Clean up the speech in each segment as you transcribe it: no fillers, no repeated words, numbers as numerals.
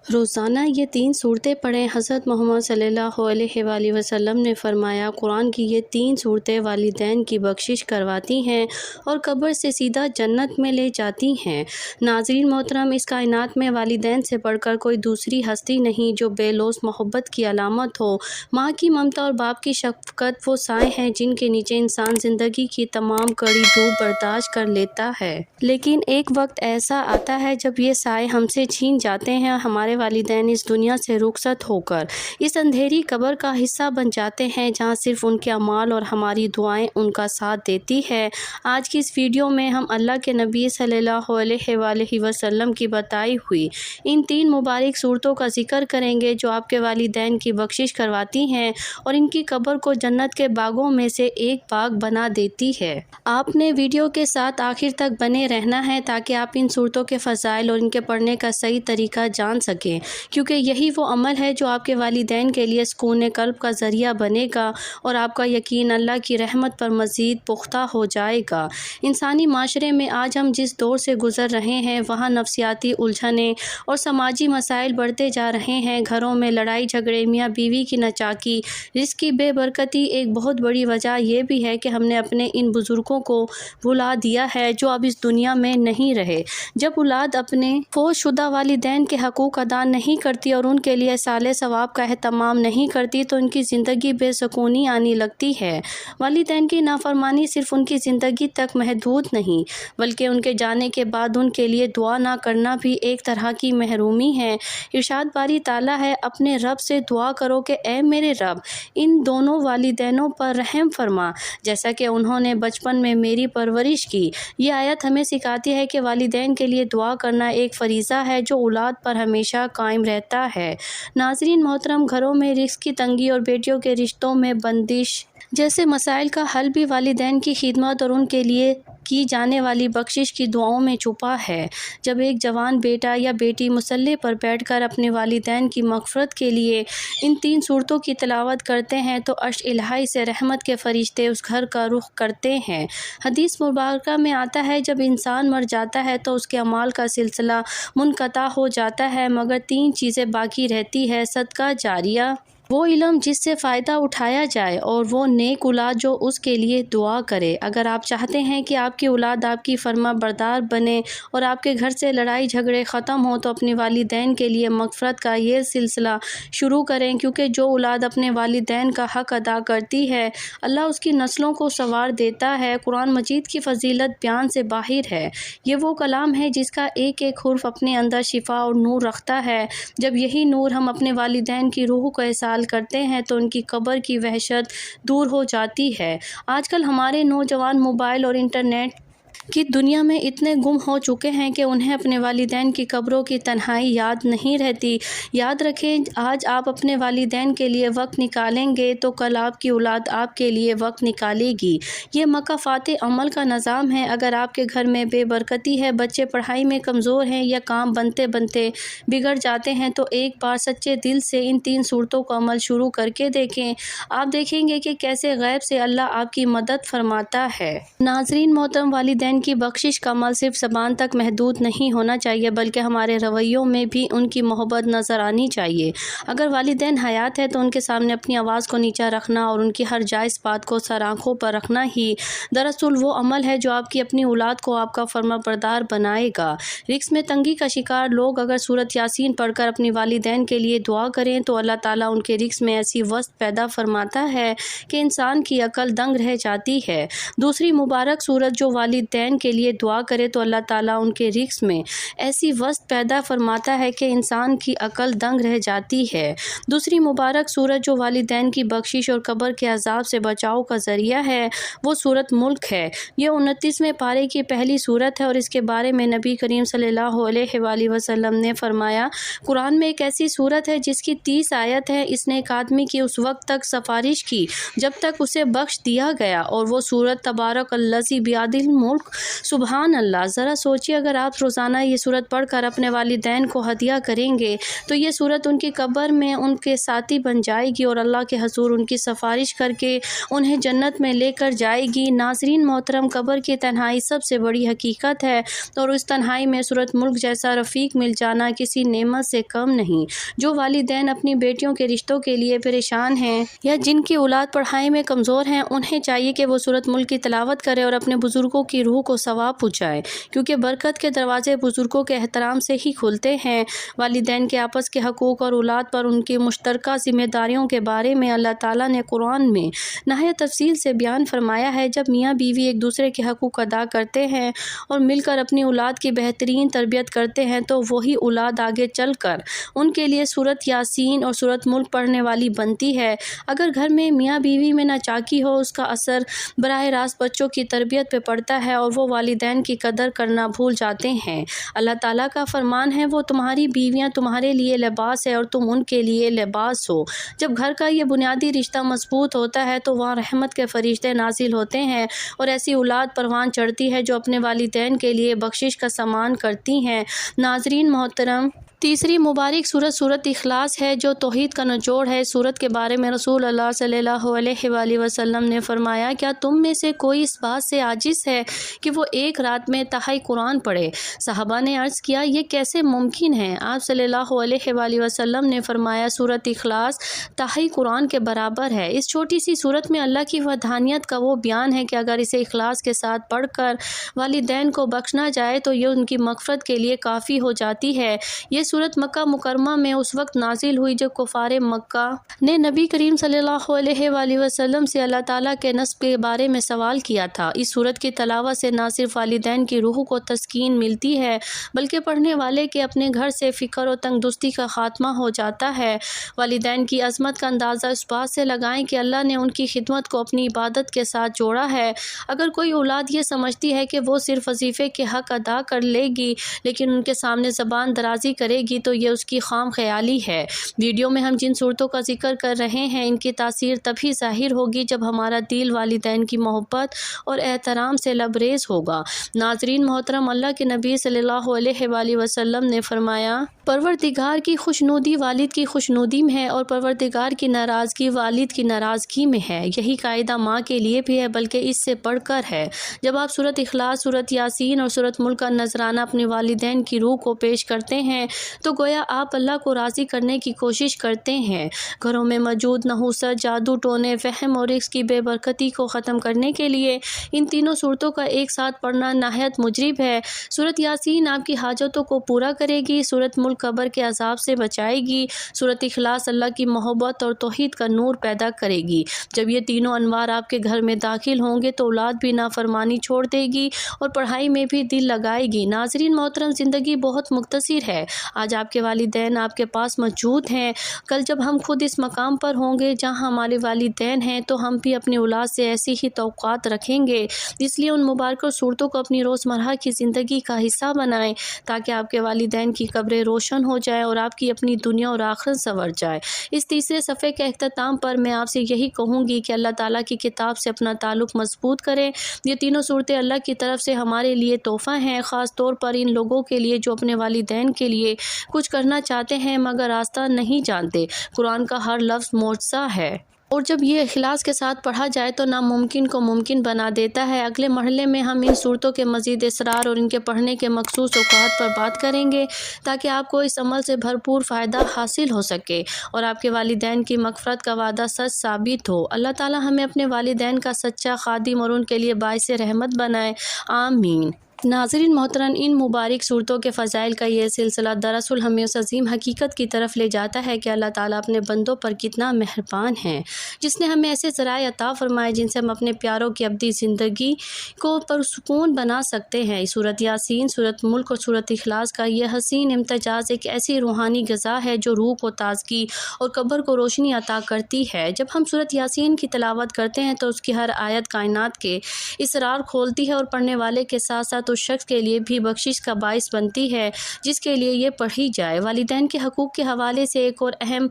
روزانہ یہ 3 صورتیں پڑھیں۔ حضرت محمد صلی اللہ علیہ وآلہ وسلم نے فرمایا، قرآن کی یہ 3 صورتیں والدین کی بخشش کرواتی ہیں اور قبر سے سیدھا جنت میں لے جاتی ہیں۔ ناظرین محترم، اس کائنات میں والدین سے بڑھ کر کوئی دوسری ہستی نہیں جو بے لوث محبت کی علامت ہو۔ ماں کی ممتا اور باپ کی شفقت وہ سائے ہیں جن کے نیچے انسان زندگی کی تمام کڑی دھوپ برداشت کر لیتا ہے۔ لیکن ایک وقت ایسا آتا ہے جب یہ سائے ہم سے چھین جاتے ہیں اور ہمارے والدین اس دنیا سے رخصت ہو کر اس اندھیری قبر کا حصہ بن جاتے ہیں جہاں صرف ان کے اعمال اور ہماری دعائیں ان کا ساتھ دیتی ہے۔ آج کی اس ویڈیو میں ہم اللہ کے نبی صلی اللہ علیہ وآلہ وسلم کی بتائی ہوئی ان 3 مبارک صورتوں کا ذکر کریں گے جو آپ کے والدین کی بخشش کرواتی ہیں اور ان کی قبر کو جنت کے باغوں میں سے ایک باغ بنا دیتی ہے۔ آپ نے ویڈیو کے ساتھ آخر تک بنے رہنا ہے تاکہ آپ ان صورتوں کے فضائل اور ان کے پڑھنے کا صحیح طریقہ جان سکیں، کیونکہ یہی وہ عمل ہے جو آپ کے والدین کے لیے سکون قلب کا ذریعہ بنے گا اور آپ کا یقین اللہ کی رحمت پر مزید پختہ ہو جائے گا۔ انسانی معاشرے میں آج ہم جس دور سے گزر رہے ہیں وہاں نفسیاتی الجھنیں اور سماجی مسائل بڑھتے جا رہے ہیں۔ گھروں میں لڑائی جھگڑے، میاں بیوی کی ناچاکی، رزق کی بے برکتی، ایک بہت بڑی وجہ یہ بھی ہے کہ ہم نے اپنے ان بزرگوں کو بھلا دیا ہے جو اب اس دنیا میں نہیں رہے۔ جب اولاد اپنے فوت شدہ والدین کے حقوق ادا نہیں کرتی اور ان کے لیے ایصال ثواب کا اہتمام نہیں کرتی تو ان کی زندگی بے سکونی آنے لگتی ہے۔ والدین کی نافرمانی صرف ان کی زندگی تک محدود نہیں بلکہ ان کے جانے کے بعد ان کے لیے دعا نہ کرنا بھی ایک طرح کی محرومی ہے۔ ارشاد باری تعالیٰ ہے، اپنے رب سے دعا کرو کہ اے میرے رب ان دونوں والدینوں پر رحم فرما جیسا کہ انہوں نے بچپن میں میری پرورش کی۔ یہ آیت ہمیں سکھاتی ہے کہ والدین کے لیے دعا کرنا ایک فریضہ ہے جو اولاد پر ہمیشہ قائم رہتا ہے۔ ناظرین محترم، گھروں میں رزق کی تنگی اور بیٹیوں کے رشتوں میں بندش جیسے مسائل کا حل بھی والدین کی خدمت اور ان کے لیے کی جانے والی بخشش کی دعاؤں میں چھپا ہے۔ جب ایک جوان بیٹا یا بیٹی مصلی پر بیٹھ کر اپنے والدین کی مغفرت کے لیے ان 3 صورتوں کی تلاوت کرتے ہیں تو عرش الہی سے رحمت کے فرشتے اس گھر کا رخ کرتے ہیں۔ حدیث مبارکہ میں آتا ہے، جب انسان مر جاتا ہے تو اس کے اعمال کا سلسلہ منقطع ہو جاتا ہے مگر 3 چیزیں باقی رہتی ہے: صدقہ جاریہ، وہ علم جس سے فائدہ اٹھایا جائے، اور وہ نیک اولاد جو اس کے لیے دعا کرے۔ اگر آپ چاہتے ہیں کہ آپ کی اولاد آپ کی فرما بردار بنے اور آپ کے گھر سے لڑائی جھگڑے ختم ہوں تو اپنے والدین کے لیے مغفرت کا یہ سلسلہ شروع کریں، کیونکہ جو اولاد اپنے والدین کا حق ادا کرتی ہے اللہ اس کی نسلوں کو سنوار دیتا ہے۔ قرآن مجید کی فضیلت بیان سے باہر ہے۔ یہ وہ کلام ہے جس کا ایک ایک حرف اپنے اندر شفا اور نور رکھتا ہے۔ جب یہی نور ہم اپنے والدین کی روح کو ایصال کرتے ہیں تو ان کی قبر کی وحشت دور ہو جاتی ہے۔ آج کل ہمارے نوجوان موبائل اور انٹرنیٹ کی دنیا میں اتنے گم ہو چکے ہیں کہ انہیں اپنے والدین کی قبروں کی تنہائی یاد نہیں رہتی۔ یاد رکھیں، آج آپ اپنے والدین کے لیے وقت نکالیں گے تو کل آپ کی اولاد آپ کے لیے وقت نکالے گی۔ یہ مکافات عمل کا نظام ہے۔ اگر آپ کے گھر میں بے برکتی ہے، بچے پڑھائی میں کمزور ہیں یا کام بنتے بنتے بگڑ جاتے ہیں تو ایک بار سچے دل سے ان 3 صورتوں کا عمل شروع کر کے دیکھیں۔ آپ دیکھیں گے کہ کیسے غیب سے اللہ آپ کی مدد فرماتا ہے۔ ناظرین محترم، والدین کی بخشش کا عمل صرف زبان تک محدود نہیں ہونا چاہیے بلکہ ہمارے رویوں میں بھی ان کی محبت نظر آنی چاہیے۔ اگر والدین حیات ہے تو ان کے سامنے اپنی آواز کو نیچا رکھنا اور ان کی ہر جائز بات کو سر آنکھوں پر رکھنا ہی دراصل وہ عمل ہے جو آپ کی اپنی اولاد کو آپ کا فرما بردار بنائے گا۔ رزق میں تنگی کا شکار لوگ اگر سورۃ یاسین پڑھ کر اپنی والدین کے لیے دعا کریں تو اللہ تعالیٰ ان کے رزق میں ایسی وسعت پیدا فرماتا ہے کہ انسان کی عقل دنگ رہ جاتی ہے۔ دوسری مبارک صورت جو والدین کے لیے دعا کرے تو اللہ تعالیٰ ان کے رزق میں ایسی وسعت پیدا فرماتا ہے کہ انسان کی عقل دنگ رہ جاتی ہے۔ دوسری مبارک صورت جو والدین کی بخشش اور قبر کے عذاب سے بچاؤ کا ذریعہ ہے وہ صورت ملک ہے۔ یہ 29ویں پارے کی پہلی صورت ہے اور اس کے بارے میں نبی کریم صلی اللہ علیہ وآلہ وسلم نے فرمایا، قرآن میں ایک ایسی صورت ہے جس کی 30 آیت ہے، اس نے ایک آدمی کی اس وقت تک سفارش کی جب تک اسے بخش دیا گیا، اور وہ صورت تبارک الذی بیدہ الملک سبحان اللہ، ذرا سوچیے اگر آپ روزانہ یہ سورت پڑھ کر اپنے والدین کو ہدیہ کریں گے تو یہ سورت ان کی قبر میں ان کے ساتھی بن جائے گی اور اللہ کے حضور ان کی سفارش کر کے انہیں جنت میں لے کر جائے گی۔ ناظرین محترم، قبر کی تنہائی سب سے بڑی حقیقت ہے اور اس تنہائی میں سورت ملک جیسا رفیق مل جانا کسی نعمت سے کم نہیں۔ جو والدین اپنی بیٹیوں کے رشتوں کے لیے پریشان ہیں یا جن کی اولاد پڑھائی میں کمزور ہیں، انہیں چاہیے کہ وہ سورت ملک کی تلاوت کرے اور اپنے بزرگوں کی روح کو ثواب پہنچائے، کیونکہ برکت کے دروازے بزرگوں کے احترام سے ہی کھلتے ہیں۔ والدین کے آپس کے حقوق اور اولاد پر ان کی مشترکہ ذمہ داریوں کے بارے میں اللہ تعالیٰ نے قرآن میں نہایت تفصیل سے بیان فرمایا ہے۔ جب میاں بیوی ایک دوسرے کے حقوق ادا کرتے ہیں اور مل کر اپنی اولاد کی بہترین تربیت کرتے ہیں تو وہی اولاد آگے چل کر ان کے لیے سورت یاسین اور سورت ملک پڑھنے والی بنتی ہے۔ اگر گھر میں میاں بیوی میں ناچاکی ہو، اس کا اثر براہ راست بچوں کی تربیت پہ پڑتا ہے اور وہ والدین کی قدر کرنا بھول جاتے ہیں۔ اللہ تعالیٰ کا فرمان ہے، وہ تمہاری بیویاں تمہارے لیے لباس ہے اور تم ان کے لیے لباس ہو۔ جب گھر کا یہ بنیادی رشتہ مضبوط ہوتا ہے تو وہاں رحمت کے فرشتے نازل ہوتے ہیں اور ایسی اولاد پروان چڑھتی ہے جو اپنے والدین کے لیے بخشش کا سامان کرتی ہیں۔ ناظرین محترم، تیسری مبارک سورت سورت اخلاص ہے جو توحید کا نچوڑ ہے۔ سورت کے بارے میں رسول اللہ صلی اللہ علیہ وآلہ وسلم نے فرمایا، کیا تم میں سے کوئی اس بات سے عاجز ہے کہ وہ ایک رات میں تہائی قرآن پڑھے؟ صحابہ نے عرض کیا، یہ کیسے ممکن ہے؟ آپ صلی اللہ علیہ وآلہ وسلم نے فرمایا، سورت اخلاص تہائی قرآن کے برابر ہے۔ اس چھوٹی سی سورت میں اللہ کی وحدانیت کا وہ بیان ہے کہ اگر اسے اخلاص کے ساتھ پڑھ کر والدین کو بخشنا جائے تو یہ ان کی مغفرت کے لیے کافی ہو جاتی ہے۔ یہ سورت مکہ مکرمہ میں اس وقت نازل ہوئی جب کفار مکہ نے نبی کریم صلی اللہ علیہ وآلہ وسلم سے اللہ تعالیٰ کے نصب کے بارے میں سوال کیا تھا۔ اس سورت کی تلاوت سے نہ صرف والدین کی روح کو تسکین ملتی ہے بلکہ پڑھنے والے کے اپنے گھر سے فکر و تنگ دستی کا خاتمہ ہو جاتا ہے۔ والدین کی عظمت کا اندازہ اس بات سے لگائیں کہ اللہ نے ان کی خدمت کو اپنی عبادت کے ساتھ جوڑا ہے۔ اگر کوئی اولاد یہ سمجھتی ہے کہ وہ صرف وظیفے کے حق ادا کر لے گی لیکن ان کے سامنے زبان درازی کرے گی تو یہ اس کی خام خیالی ہے۔ ویڈیو میں ہم جن صورتوں کا ذکر کر رہے ہیں ان کی تاثیر تبھی ظاہر ہوگی جب ہمارا دل والدین کی محبت اور احترام سے لبریز ہوگا۔ ناظرین محترم، اللہ کے نبی صلی اللہ علیہ وآلہ وسلم نے فرمایا، پروردگار کی خوشنودی والد کی خوشنودی میں ہے اور پروردگار کی ناراضگی والد کی ناراضگی میں ہے۔ یہی قاعدہ ماں کے لیے بھی ہے بلکہ اس سے بڑھ کر ہے۔ جب آپ سورت اخلاص، سورت یاسین اور سورت ملک کا نذرانہ اپنے والدین کی روح کو پیش کرتے ہیں تو گویا آپ اللہ کو راضی کرنے کی کوشش کرتے ہیں۔ گھروں میں موجود نحوست، جادو ٹونے، وہم اور رزق کی بے برکتی کو ختم کرنے کے لیے ان تینوں صورتوں کا ایک ساتھ پڑھنا نہایت مجرب ہے۔ سورت یاسین آپ کی حاجتوں کو پورا کرے گی، سورت ملک قبر کے عذاب سے بچائے گی، سورت اخلاص اللہ کی محبت اور توحید کا نور پیدا کرے گی۔ جب یہ تینوں انوار آپ کے گھر میں داخل ہوں گے تو اولاد بھی نافرمانی چھوڑ دے گی اور پڑھائی میں بھی دل لگائے گی۔ ناظرین محترم، زندگی بہت مختصر ہے۔ آج آپ کے والدین آپ کے پاس موجود ہیں، کل جب ہم خود اس مقام پر ہوں گے جہاں ہمارے والدین ہیں تو ہم بھی اپنی اولاد سے ایسی ہی توقعات رکھیں گے۔ اس لیے ان مبارکہ صورتوں کو اپنی روزمرہ کی زندگی کا حصہ بنائیں تاکہ آپ کے والدین کی قبریں روشن ہو جائیں اور آپ کی اپنی دنیا اور آخرت سنور جائے۔ اس تیسرے صفحے کے اختتام پر میں آپ سے یہی کہوں گی کہ اللہ تعالیٰ کی کتاب سے اپنا تعلق مضبوط کریں۔ یہ تینوں صورتیں اللہ کی طرف سے ہمارے لیے تحفہ ہیں، خاص طور پر ان لوگوں کے لیے جو اپنے والدین کے لیے کچھ کرنا چاہتے ہیں مگر راستہ نہیں جانتے۔ قرآن کا ہر لفظ معجزہ ہے اور جب یہ اخلاص کے ساتھ پڑھا جائے تو ناممکن کو ممکن بنا دیتا ہے۔ اگلے مرحلے میں ہم ان صورتوں کے مزید اسرار اور ان کے پڑھنے کے مخصوص اوقات پر بات کریں گے تاکہ آپ کو اس عمل سے بھرپور فائدہ حاصل ہو سکے اور آپ کے والدین کی مغفرت کا وعدہ سچ ثابت ہو۔ اللہ تعالی ہمیں اپنے والدین کا سچا خادم اور ان کے لیے باعث رحمت بنائے، آمین۔ ناظرین محترم، ان مبارک صورتوں کے فضائل کا یہ سلسلہ دراصل ہمیں اس عظیم حقیقت کی طرف لے جاتا ہے کہ اللہ تعالیٰ اپنے بندوں پر کتنا مہربان ہے، جس نے ہمیں ایسے ذرائع عطا فرمائے جن سے ہم اپنے پیاروں کی ابدی زندگی کو پرسکون بنا سکتے ہیں۔ سورت یاسین، سورت ملک اور سورت اخلاص کا یہ حسین امتزاج ایک ایسی روحانی غذا ہے جو روح کو تازگی اور قبر کو روشنی عطا کرتی ہے۔ جب ہم سورت یاسین کی تلاوت کرتے ہیں تو اس کی ہر آیت کائنات کے اسرار کھولتی ہے اور پڑھنے والے کے ساتھ ساتھ اس شخص کے لیے بھی بخشش کا باعث بنتی ہے جس کے لیے یہ پڑھی جائے۔ والدین کے حقوق کے حوالے سے ایک اور اہم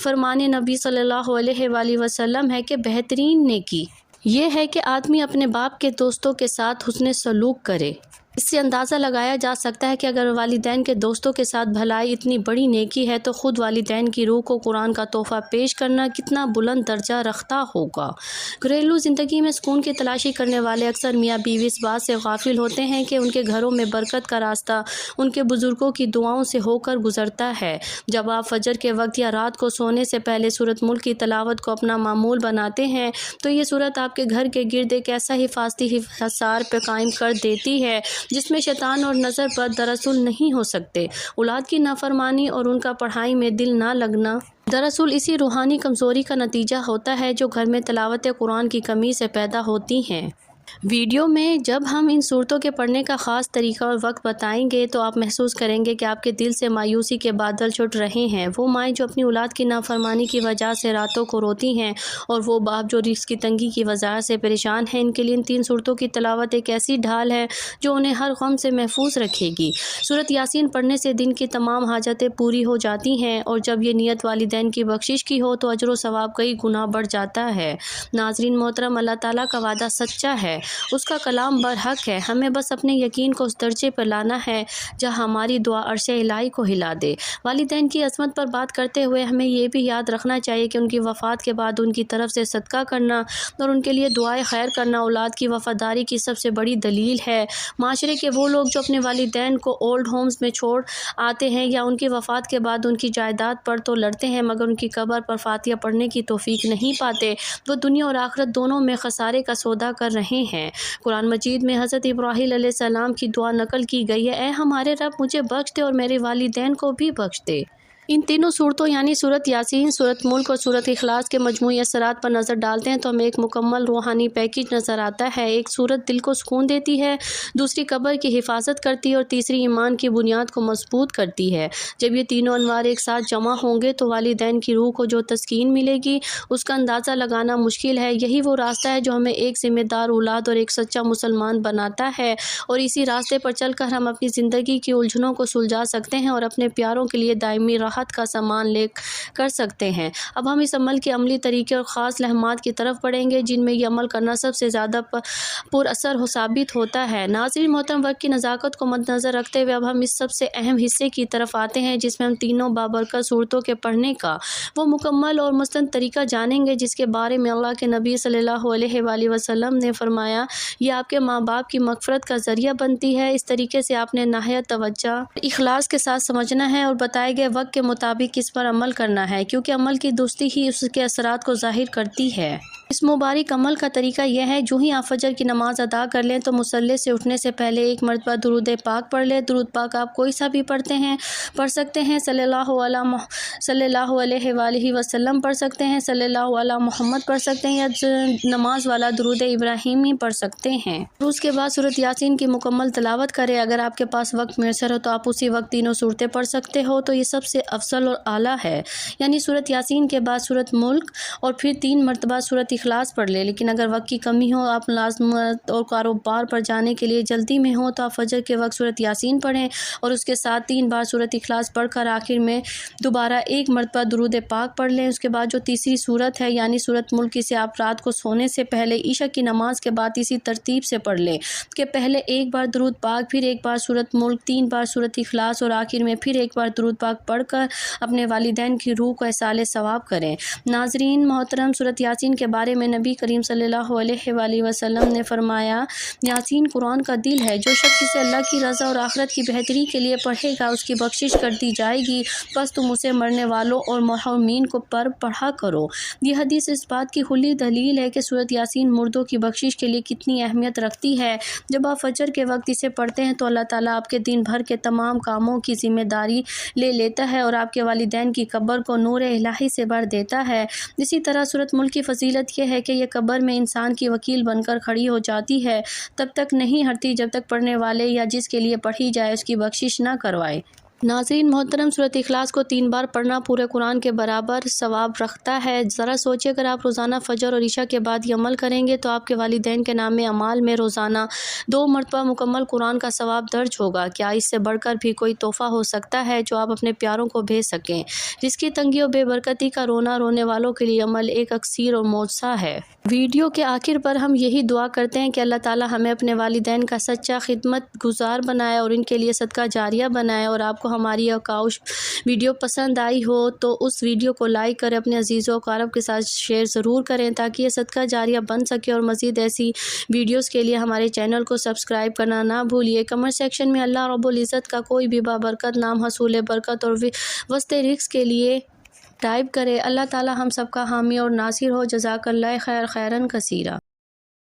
فرمان نبی صلی اللہ علیہ وآلہ وسلم ہے کہ بہترین نیکی یہ ہے کہ آدمی اپنے باپ کے دوستوں کے ساتھ حسن سلوک کرے۔ اس سے اندازہ لگایا جا سکتا ہے کہ اگر والدین کے دوستوں کے ساتھ بھلائی اتنی بڑی نیکی ہے تو خود والدین کی روح کو قرآن کا تحفہ پیش کرنا کتنا بلند درجہ رکھتا ہوگا۔ گھریلو زندگی میں سکون کی تلاشی کرنے والے اکثر میاں بیوی اس بات سے غافل ہوتے ہیں کہ ان کے گھروں میں برکت کا راستہ ان کے بزرگوں کی دعاؤں سے ہو کر گزرتا ہے۔ جب آپ فجر کے وقت یا رات کو سونے سے پہلے سورۃ ملک کی تلاوت کو اپنا معمول بناتے ہیں تو یہ سورت آپ کے گھر کے گرد ایک ایسا حفاظتی حصار پہ قائم کر دیتی ہے جس میں شیطان اور نظر بد دراصل نہیں ہو سکتے۔ اولاد کی نافرمانی اور ان کا پڑھائی میں دل نہ لگنا دراصل اسی روحانی کمزوری کا نتیجہ ہوتا ہے جو گھر میں تلاوت قرآن کی کمی سے پیدا ہوتی ہیں۔ ویڈیو میں جب ہم ان صورتوں کے پڑھنے کا خاص طریقہ اور وقت بتائیں گے تو آپ محسوس کریں گے کہ آپ کے دل سے مایوسی کے بادل چھٹ رہے ہیں۔ وہ مائیں جو اپنی اولاد کی نافرمانی کی وجہ سے راتوں کو روتی ہیں اور وہ باپ جو رزق کی تنگی کی وجہ سے پریشان ہیں، ان کے لیے ان 3 صورتوں کی تلاوت ایک ایسی ڈھال ہے جو انہیں ہر غم سے محفوظ رکھے گی۔ سورۃ یاسین پڑھنے سے دن کی تمام حاجتیں پوری ہو جاتی ہیں اور جب یہ نیت والدین کی بخشش کی ہو تو اجر و ثواب کئی گنا بڑھ جاتا ہے۔ ناظرین محترم، اللہ تعالیٰ کا وعدہ سچا ہے، اس کا کلام برحق ہے۔ ہمیں بس اپنے یقین کو اس درجے پر لانا ہے جہاں ہماری دعا عرش الہی کو ہلا دے۔ والدین کی عظمت پر بات کرتے ہوئے ہمیں یہ بھی یاد رکھنا چاہیے کہ ان کی وفات کے بعد ان کی طرف سے صدقہ کرنا اور ان کے لیے دعائے خیر کرنا اولاد کی وفاداری کی سب سے بڑی دلیل ہے۔ معاشرے کے وہ لوگ جو اپنے والدین کو اولڈ ہومز میں چھوڑ آتے ہیں یا ان کی وفات کے بعد ان کی جائیداد پر تو لڑتے ہیں مگر ان کی قبر پر فاتحہ پڑھنے کی توفیق نہیں پاتے، وہ دنیا اور آخرت دونوں میں خسارے کا سودا کر رہے ہیں۔ قرآن مجید میں حضرت ابراہیم علیہ السلام کی دعا نقل کی گئی ہے، اے ہمارے رب مجھے بخش دے اور میرے والدین کو بھی بخش دے۔ ان تینوں صورتوں یعنی سورۃ یاسین، سورۃ ملک اور سورۃ اخلاص کے مجموعی اثرات پر نظر ڈالتے ہیں تو ہمیں ایک مکمل روحانی پیکیج نظر آتا ہے۔ ایک صورت دل کو سکون دیتی ہے، دوسری قبر کی حفاظت کرتی ہے اور تیسری ایمان کی بنیاد کو مضبوط کرتی ہے۔ جب یہ تینوں انوار ایک ساتھ جمع ہوں گے تو والدین کی روح کو جو تسکین ملے گی اس کا اندازہ لگانا مشکل ہے۔ یہی وہ راستہ ہے جو ہمیں ایک ذمہ دار اولاد اور ایک سچا مسلمان بناتا ہے اور اسی راستے پر چل کر ہم اپنی زندگی کی الجھنوں کو سلجھا سکتے ہیں اور اپنے پیاروں کے لیے دائمی راحت کا سامان لے کر سکتے ہیں۔ اب ہم اس عمل کے عملی طریقے اور خاص لمحات کی طرف بڑھیں گے جن میں یہ عمل کرنا سب سے زیادہ پر اثر ثابت ہوتا ہے۔ ناظرین محترم، وقت کی نزاکت کو مد نظر رکھتے ہوئے اب ہم اس سب سے اہم حصے کی طرف آتے ہیں جس میں ہم تینوں بابرکت صورتوں کے پڑھنے کا وہ مکمل اور مستند طریقہ جانیں گے جس کے بارے میں اللہ کے نبی صلی اللہ علیہ وآلہ وسلم نے فرمایا، یہ آپ کے ماں باپ کی مغفرت کا ذریعہ بنتی ہے۔ اس طریقے سے آپ نے نہایت توجہ اخلاص کے ساتھ سمجھنا ہے اور بتائے گئے وقت کے مطابق اس پر عمل کرنا ہے کیونکہ عمل کی درستی ہی اس کے اثرات کو ظاہر کرتی ہے۔ اس مبارک عمل کا طریقہ یہ ہے، جو ہی آپ فجر کی نماز ادا کر لیں تو مصلی سے اٹھنے سے پہلے ایک مرتبہ درود پاک پڑھ لیں۔ درود پاک آپ کوئی سا بھی پڑھ سکتے ہیں، صلی اللہ علیہ وآلہ وسلم پڑھ سکتے ہیں، صلی اللہ علیہ محمد پڑھ سکتے ہیں یا نماز والا درود ابراہیمی پڑھ سکتے ہیں۔ اس کے بعد سورۃ یاسین کی مکمل تلاوت کریں۔ اگر آپ کے پاس وقت میسر ہو تو آپ اسی وقت تینوں صورتیں پڑھ سکتے ہو تو یہ سب سے افضل اور اعلیٰ ہے، یعنی سورۃ یاسین کے بعد سورۃ ملک اور پھر 3 مرتبہ سورۃ اخلاص پڑھ لیں۔ لیکن اگر وقت کی کمی ہو، آپ ملازمت اور کاروبار پر جانے کے لیے جلدی میں ہو تو آپ فجر کے وقت سورۃ یاسین پڑھیں اور اس کے ساتھ 3 بار سورۃ اخلاص پڑھ کر آخر میں دوبارہ 1 مرتبہ درود پاک پڑھ لیں۔ اس کے بعد جو تیسری صورت ہے یعنی سورۃ ملک، اسے آپ رات کو سونے سے پہلے عشاء کی نماز کے بعد اسی ترتیب سے پڑھ لیں کہ پہلے 1 بار درود پاک، پھر 1 بار سورۃ ملک، 3 بار سورۃ اخلاص اور آخر میں پھر 1 بار درود پاک پڑھ کر اپنے والدین کی روح کو ایصال ثواب کریں۔ ناظرین محترم، سورۃ یاسین کے بارے میں نبی کریم صلی اللہ علیہ وآلہ وسلم نے فرمایا، یاسین قرآن کا دل ہے، جو شخص اسے اللہ کی رضا اور آخرت کی بہتری کے لیے پڑھے گا اس کی بخشش کر دی جائے گی، بس تم اسے مرنے والوں اور محرومین کو پڑھا کرو۔ یہ حدیث اس بات کی کھلی دلیل ہے کہ سورۃ یاسین مردوں کی بخشش کے لیے کتنی اہمیت رکھتی ہے۔ جب آپ فجر کے وقت اسے پڑھتے ہیں تو اللہ تعالیٰ آپ کے دن بھر کے تمام کاموں کی ذمہ داری لے لیتا ہے اور آپ کے والدین کی قبر کو نور الہی سے بھر دیتا ہے۔ اسی طرح سورۃ ملک کی فضیلت یہ ہے کہ یہ قبر میں انسان کی وکیل بن کر کھڑی ہو جاتی ہے، تب تک نہیں ہٹتی جب تک پڑھنے والے یا جس کے لیے پڑھی جائے اس کی بخشش نہ کروائے۔ ناظرین محترم، سورۃ اخلاص کو 3 بار پڑھنا پورے قرآن کے برابر ثواب رکھتا ہے۔ ذرا سوچیں، اگر آپ روزانہ فجر اور عشاء کے بعد یہ عمل کریں گے تو آپ کے والدین کے نام اعمال میں روزانہ 2 مرتبہ مکمل قرآن کا ثواب درج ہوگا۔ کیا اس سے بڑھ کر بھی کوئی تحفہ ہو سکتا ہے جو آپ اپنے پیاروں کو بھیج سکیں؟ جس کی تنگی اور بے برکتی کا رونا رونے والوں کے لیے عمل ایک اکسیر اور معجزہ ہے۔ ویڈیو کے آخر پر ہم یہی دعا کرتے ہیں کہ اللہ تعالیٰ ہمیں اپنے والدین کا سچا خدمت گزار بنائے اور ان کے لیے صدقہ جاریہ بنائے۔ اور آپ کو ہماری یہ کاوش ویڈیو پسند آئی ہو تو اس ویڈیو کو لائک کریں، اپنے عزیزوں و اقارب کے ساتھ شیئر ضرور کریں تاکہ یہ صدقہ جاریہ بن سکے، اور مزید ایسی ویڈیوز کے لیے ہمارے چینل کو سبسکرائب کرنا نہ بھولیے۔ کمنٹ سیکشن میں اللہ رب العزت کا کوئی بھی بابرکت نام حصول برکت اور وسط رزق کے لیے ٹائپ کرے۔ اللہ تعالی ہم سب کا حامی اور ناصر ہو۔ جزاک اللہ خیر خیرن کثیرا۔